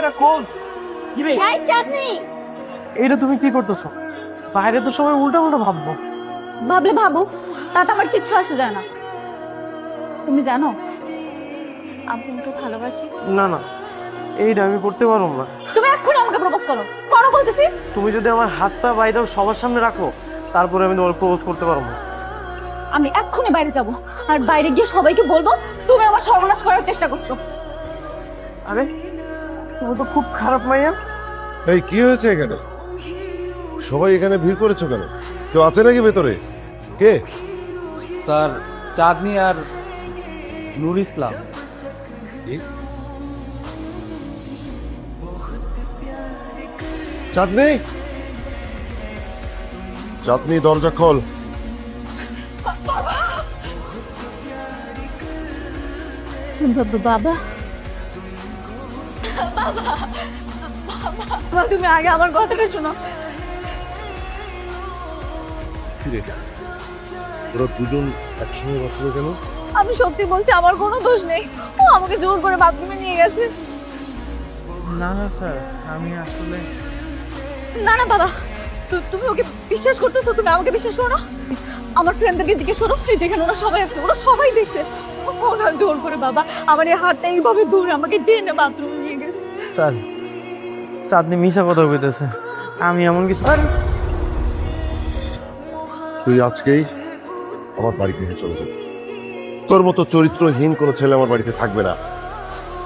Camera close. কি রে হ্যাঁ চাঁদনি, এইটা তুমি কি করতেছো? বাইরে তো সবাই উল্টা উল্টা ভাববো। ভাবলে ভাবো, তাতে আমার কিচ্ছু আসে যায় না। তুমি জানো আমি তোমাকে ভালোবাসি। না না, এইটা আমি করতে পারবো না। তুমি এক্ষুনি আমাকে প্রপোজ করো, করো বলতেছি। তুমি যদি আমার হাত পা বাইরে সবার সামনে রাখো, তারপরে আমি তোমার প্রপোজ করতে পারবো না। আমি এক্ষুনি বাইরে যাব, আর বাইরে গিয়ে সবাইকে বলবো তুমি আমার সর্বনাশ করার চেষ্টা করছো। আরে তুমি তো খুব খারাপ মাইয়া। এই কি হয়েছে এখানে? সবাই এখানে ভিড় করেছো কেন? কেউ আছে নাকি ভেতরে? কে? স্যার, চাঁদনি আর নূর ইসলাম। চাঁদনি, চাঁদনি দরজা খোল। বাবা, তুমি আগে আমার কথাটা শোনো। ওরা দুজন একসঙ্গে বসলো কেন? আমি সত্যি বলছি, আমার কোনো দোষ নেই। ও আমাকে জোর করে বাথরুমে নিয়ে গেছে। না না স্যার, আমি আসলে না না বাবা, তুমি ওকে বিশ্বাস করতেছো? তুমি আমাকে বিশ্বাস করো না? আমার ফ্রেন্ডদেরকে জিজ্ঞেস করো, এই যেখানে ওরা সবাই আছে, ওরা সবাই দেখছে। ওরা জোর করে বাবা আমার এই হাতটা এইভাবে ধরে আমাকে টেনে বাথরুমে নিয়ে গেছে। স্যার, চাঁদনি মিশা কথা কইতেছে। আমি এমন কিছু তুই আজকেই আমার বাড়ি থেকে চলে যাবি। তোর মতো চরিত্রহীন কোনো ছেলে আমার বাড়িতে থাকবে না।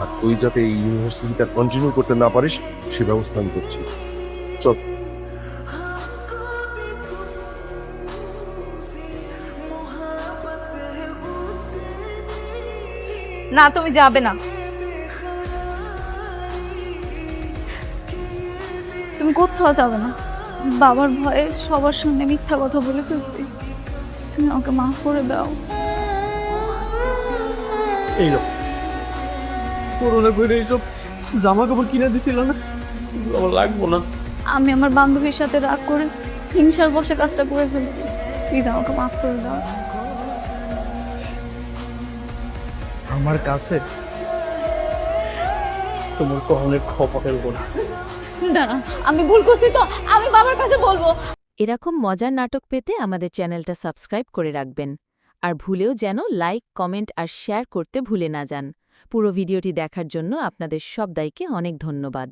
আর তুই যাতে এই ইউনিভার্সিটিতে কন্টিনিউ করতে না পারিস সে ব্যবস্থা আমি করছি। চল। না, তুমি যাবে না। তুমি কোথাও যাবে না। বাবার ভয়ে সবার সামনে মিথ্যা কথা বলে ফেলছি। তুমি আমাকে মাফ করে দাও। এই লোক করোনা করে এইসব জামা কাপড় কিনে দিছিল না, এগুলো আমার লাগবো না। আমি আমার বান্ধবীর সাথে রাগ করে হিংসার বসে কাজটা করে ফেলছি। প্লিজ আমাকে মাফ করে দাও। আমার কাছে তোমার কখনের খপা ফেলবো না। না না, আমি ভুল করছি তো, আমি বাবার কাছে বলবো। এরকম মজার নাটক পেতে আমাদের চ্যানেলটা সাবস্ক্রাইব করে রাখবেন। আর ভুলেও যেন লাইক, কমেন্ট আর শেয়ার করতে ভুলে না যান। পুরো ভিডিওটি দেখার জন্য আপনাদের সবাইকে অনেক ধন্যবাদ।